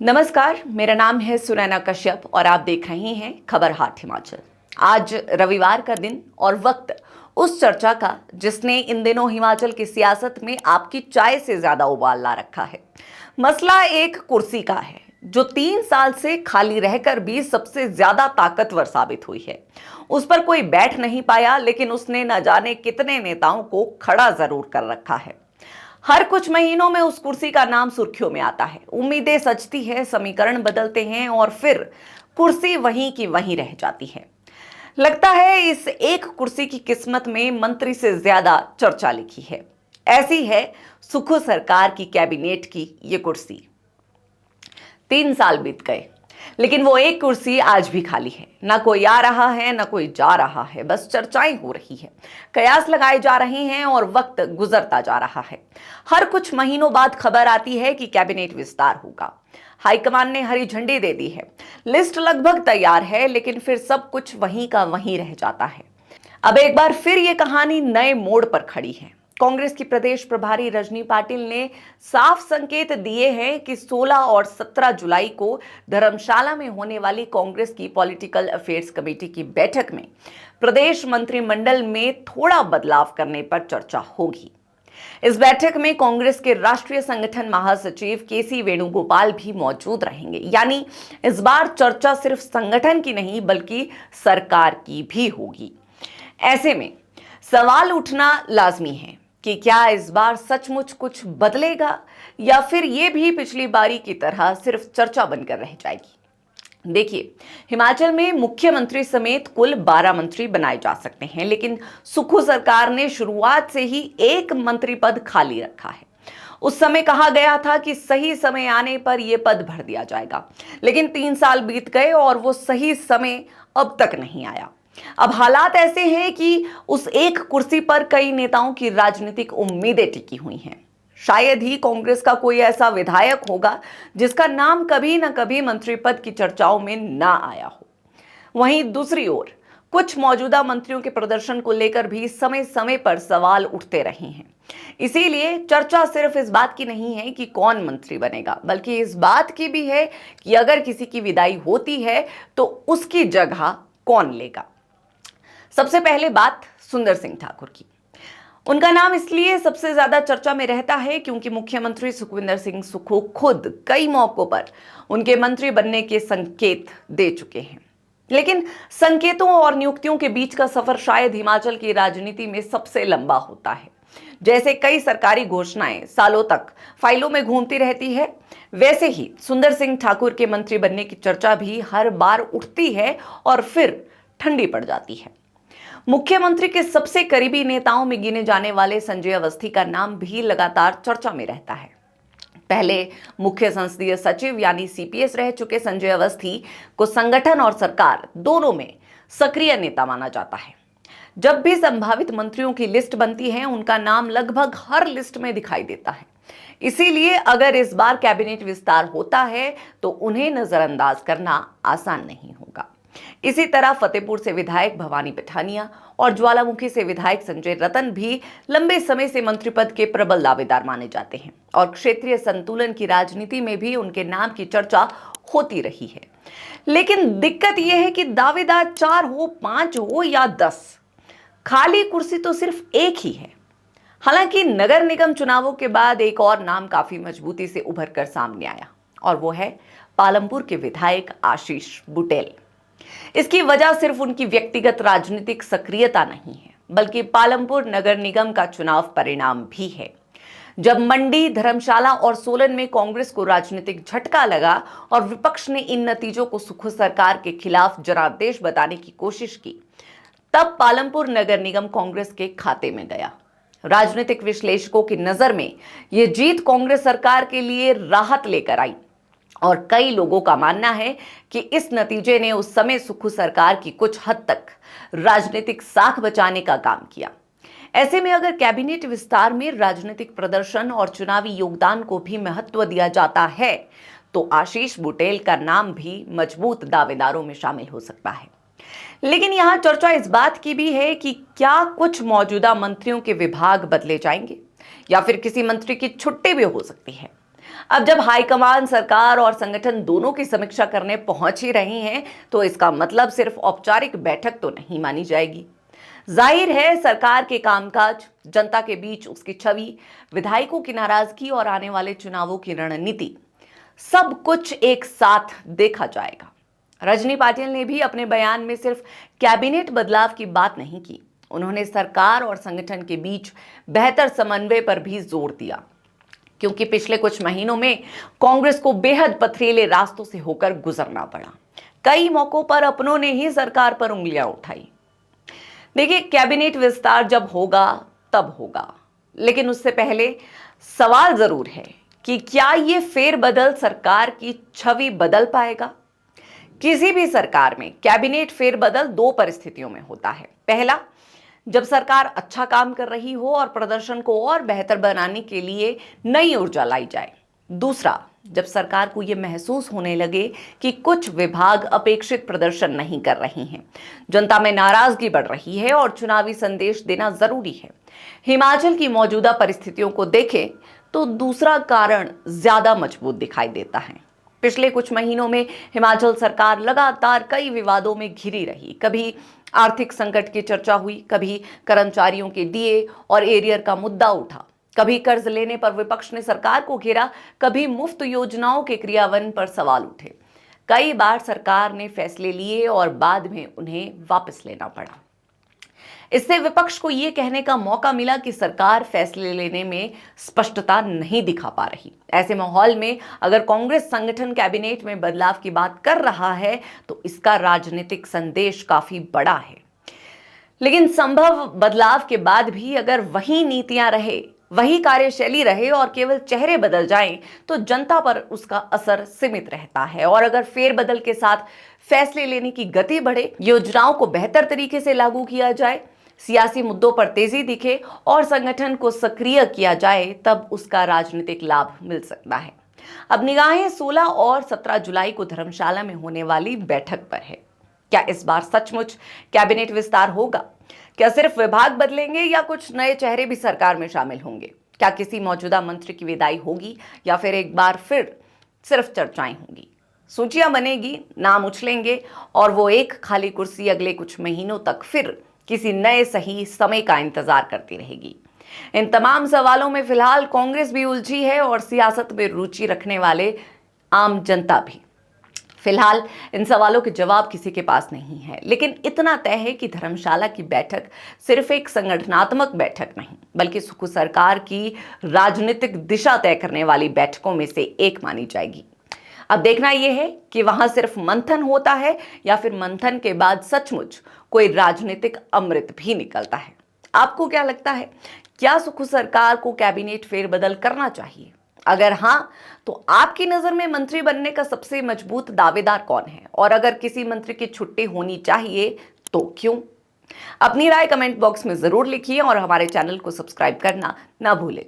नमस्कार, मेरा नाम है सुनैना कश्यप और आप देख रहे हैं खबर हाट हिमाचल। आज रविवार का दिन और वक्त उस चर्चा का जिसने इन दिनों हिमाचल की सियासत में आपकी चाय से ज्यादा उबाल ला रखा है। मसला एक कुर्सी का है जो 3 साल से खाली रहकर भी सबसे ज्यादा ताकतवर साबित हुई है। उस पर कोई बैठ नहीं पाया, लेकिन उसने न जाने कितने नेताओं को खड़ा जरूर कर रखा है। हर कुछ महीनों में उस कुर्सी का नाम सुर्खियों में आता है। उम्मीदें सजती है, समीकरण बदलते हैं और फिर कुर्सी वहीं की वहीं रह जाती है। लगता है इस एक कुर्सी की किस्मत में मंत्री से ज्यादा चर्चा लिखी है। ऐसी है सुखू सरकार की कैबिनेट की ये कुर्सी। 3 साल बीत गए, लेकिन वो एक कुर्सी आज भी खाली है। ना कोई आ रहा है, ना कोई जा रहा है, बस चर्चाएं हो रही है, कयास लगाए जा रहे हैं और वक्त गुजरता जा रहा है। हर कुछ महीनों बाद खबर आती है कि कैबिनेट विस्तार होगा। हाईकमान ने हरी झंडी दे दी है, लिस्ट लगभग तैयार है, लेकिन फिर सब कुछ वहीं का वहीं रह जाता है। अब एक बार फिर ये कहानी नए मोड़ पर खड़ी है। कांग्रेस की प्रदेश प्रभारी रजनी पाटिल ने साफ संकेत दिए हैं कि 16 और 17 जुलाई को धर्मशाला में होने वाली कांग्रेस की पॉलिटिकल अफेयर्स कमेटी की बैठक में प्रदेश मंत्रिमंडल में थोड़ा बदलाव करने पर चर्चा होगी। इस बैठक में कांग्रेस के राष्ट्रीय संगठन महासचिव केसी वेणुगोपाल भी मौजूद रहेंगे। यानी इस बार चर्चा सिर्फ संगठन की नहीं बल्कि सरकार की भी होगी। ऐसे में सवाल उठना लाजमी है कि क्या इस बार सचमुच कुछ बदलेगा या फिर यह भी पिछली बारी की तरह सिर्फ चर्चा बनकर रह जाएगी। देखिए, हिमाचल में मुख्यमंत्री समेत कुल 12 मंत्री बनाए जा सकते हैं, लेकिन सुक्खू सरकार ने शुरुआत से ही एक मंत्री पद खाली रखा है। उस समय कहा गया था कि सही समय आने पर यह पद भर दिया जाएगा, लेकिन 3 साल बीत गए और वो सही समय अब तक नहीं आया। अब हालात ऐसे हैं कि उस एक कुर्सी पर कई नेताओं की राजनीतिक उम्मीदें टिकी हुई हैं। शायद ही कांग्रेस का कोई ऐसा विधायक होगा जिसका नाम कभी न कभी मंत्री पद की चर्चाओं में ना आया हो। वहीं दूसरी ओर कुछ मौजूदा मंत्रियों के प्रदर्शन को लेकर भी समय समय पर सवाल उठते रहे हैं। इसीलिए चर्चा सिर्फ इस बात की नहीं है कि कौन मंत्री बनेगा, बल्कि इस बात की भी है कि अगर किसी की विदाई होती है तो उसकी जगह कौन लेगा। सबसे पहले बात सुंदर सिंह ठाकुर की। उनका नाम इसलिए सबसे ज्यादा चर्चा में रहता है क्योंकि मुख्यमंत्री सुखविंदर सिंह सुक्खू खुद कई मौकों पर उनके मंत्री बनने के संकेत दे चुके हैं। लेकिन संकेतों और नियुक्तियों के बीच का सफर शायद हिमाचल की राजनीति में सबसे लंबा होता है। जैसे कई सरकारी घोषणाएं सालों तक फाइलों में घूमती रहती है, वैसे ही सुंदर सिंह ठाकुर के मंत्री बनने की चर्चा भी हर बार उठती है और फिर ठंडी पड़ जाती है। मुख्यमंत्री के सबसे करीबी नेताओं में गिने जाने वाले संजय अवस्थी का नाम भी लगातार चर्चा में रहता है। पहले मुख्य संसदीय सचिव यानी सीपीएस रह चुके संजय अवस्थी को संगठन और सरकार दोनों में सक्रिय नेता माना जाता है। जब भी संभावित मंत्रियों की लिस्ट बनती है, उनका नाम लगभग हर लिस्ट में दिखाई देता है। इसीलिए अगर इस बार कैबिनेट विस्तार होता है तो उन्हें नजरअंदाज करना आसान नहीं होगा। इसी तरह फतेहपुर से विधायक भवानी पठानिया और ज्वालामुखी से विधायक संजय रतन भी लंबे समय से मंत्री पद के प्रबल दावेदार माने जाते हैं और क्षेत्रीय संतुलन की राजनीति में भी उनके नाम की चर्चा होती रही है। लेकिन दिक्कत यह है कि दावेदार 4 हो, 5 हो या 10, खाली कुर्सी तो सिर्फ एक ही है। हालांकि नगर निगम चुनावों के बाद एक और नाम काफी मजबूती से उभर कर सामने आया और वो है पालमपुर के विधायक आशीष बुटेल। इसकी वजह सिर्फ उनकी व्यक्तिगत राजनीतिक सक्रियता नहीं है, बल्कि पालमपुर नगर निगम का चुनाव परिणाम भी है। जब मंडी, धर्मशाला और सोलन में कांग्रेस को राजनीतिक झटका लगा और विपक्ष ने इन नतीजों को सुक्खू सरकार के खिलाफ जनादेश बताने की कोशिश की, तब पालमपुर नगर निगम कांग्रेस के खाते में गया। राजनीतिक विश्लेषकों की नजर में यह जीत कांग्रेस सरकार के लिए राहत लेकर आई और कई लोगों का मानना है कि इस नतीजे ने उस समय सुक्खू सरकार की कुछ हद तक राजनीतिक साख बचाने का काम किया। ऐसे में अगर कैबिनेट विस्तार में राजनीतिक प्रदर्शन और चुनावी योगदान को भी महत्व दिया जाता है तो आशीष बुटेल का नाम भी मजबूत दावेदारों में शामिल हो सकता है। लेकिन यहां चर्चा इस बात की भी है कि क्या कुछ मौजूदा मंत्रियों के विभाग बदले जाएंगे या फिर किसी मंत्री की छुट्टी भी हो सकती है। अब जब हाईकमान सरकार और संगठन दोनों की समीक्षा करने पहुंच ही रही हैं, तो इसका मतलब सिर्फ औपचारिक बैठक तो नहीं मानी जाएगी। जाहिर है सरकार के कामकाज, जनता के बीच उसकी छवि, विधायकों की नाराजगी और आने वाले चुनावों की रणनीति, सब कुछ एक साथ देखा जाएगा। रजनी पाटिल ने भी अपने बयान में सिर्फ कैबिनेट बदलाव की बात नहीं की, उन्होंने सरकार और संगठन के बीच बेहतर समन्वय पर भी जोर दिया, क्योंकि पिछले कुछ महीनों में कांग्रेस को बेहद पथरीले रास्तों से होकर गुजरना पड़ा। कई मौकों पर अपनों ने ही सरकार पर उंगलियां उठाई। देखिए, कैबिनेट विस्तार जब होगा तब होगा, लेकिन उससे पहले सवाल जरूर है कि क्या ये फेरबदल सरकार की छवि बदल पाएगा। किसी भी सरकार में कैबिनेट फेरबदल दो परिस्थितियों में होता है। पहला, जब सरकार अच्छा काम कर रही हो और प्रदर्शन को और बेहतर बनाने के लिए नई ऊर्जा लाई जाए। दूसरा, जब सरकार को यह महसूस होने लगे कि कुछ विभाग अपेक्षित प्रदर्शन नहीं कर रही हैं, जनता में नाराजगी बढ़ रही है और चुनावी संदेश देना जरूरी है। हिमाचल की मौजूदा परिस्थितियों को देखें तो दूसरा कारण ज्यादा मजबूत दिखाई देता है। पिछले कुछ महीनों में हिमाचल सरकार लगातार कई विवादों में घिरी रही। कभी आर्थिक संकट की चर्चा हुई, कभी कर्मचारियों के डीए और एरियर का मुद्दा उठा, कभी कर्ज लेने पर विपक्ष ने सरकार को घेरा, कभी मुफ्त योजनाओं के क्रियान्वयन पर सवाल उठे। कई बार सरकार ने फैसले लिए और बाद में उन्हें वापस लेना पड़ा। इससे विपक्ष को यह कहने का मौका मिला कि सरकार फैसले लेने में स्पष्टता नहीं दिखा पा रही। ऐसे माहौल में अगर कांग्रेस संगठन कैबिनेट में बदलाव की बात कर रहा है तो इसका राजनीतिक संदेश काफी बड़ा है। लेकिन संभव बदलाव के बाद भी अगर वही नीतियां रहे, वही कार्यशैली रहे और केवल चेहरे बदल जाएं, तो जनता पर उसका असर सीमित रहता है। और अगर फेरबदल के साथ फैसले लेने की गति बढ़े, योजनाओं को बेहतर तरीके से लागू किया जाए, सियासी मुद्दों पर तेजी दिखे और संगठन को सक्रिय किया जाए, तब उसका राजनीतिक लाभ मिल सकता है। अब निगाहें 16 और 17 जुलाई को धर्मशाला में होने वाली बैठक पर है। क्या इस बार सचमुच कैबिनेट विस्तार होगा? क्या सिर्फ विभाग बदलेंगे या कुछ नए चेहरे भी सरकार में शामिल होंगे? क्या किसी मौजूदा मंत्री की विदाई होगी या फिर एक बार फिर सिर्फ चर्चाएं होंगी? सूचियां बनेगी, नाम उछलेंगे और वो एक खाली कुर्सी अगले कुछ महीनों तक फिर किसी नए सही समय का इंतजार करती रहेगी। इन तमाम सवालों में फिलहाल कांग्रेस भी उलझी है और सियासत में रुचि रखने वाले आम जनता भी। फिलहाल इन सवालों के जवाब किसी के पास नहीं है, लेकिन इतना तय है कि धर्मशाला की बैठक सिर्फ एक संगठनात्मक बैठक नहीं, बल्कि सुख सरकार की राजनीतिक दिशा तय करने वाली बैठकों में से एक मानी जाएगी। अब देखना यह है कि वहां सिर्फ मंथन होता है या फिर मंथन के बाद सचमुच कोई राजनीतिक अमृत भी निकलता है। आपको क्या लगता है? क्या सुख सरकार को कैबिनेट फेरबदल करना चाहिए? अगर हां, तो आपकी नजर में मंत्री बनने का सबसे मजबूत दावेदार कौन है? और अगर किसी मंत्री की छुट्टी होनी चाहिए तो क्यों? अपनी राय कमेंट बॉक्स में जरूर लिखिए और हमारे चैनल को सब्सक्राइब करना ना भूलें।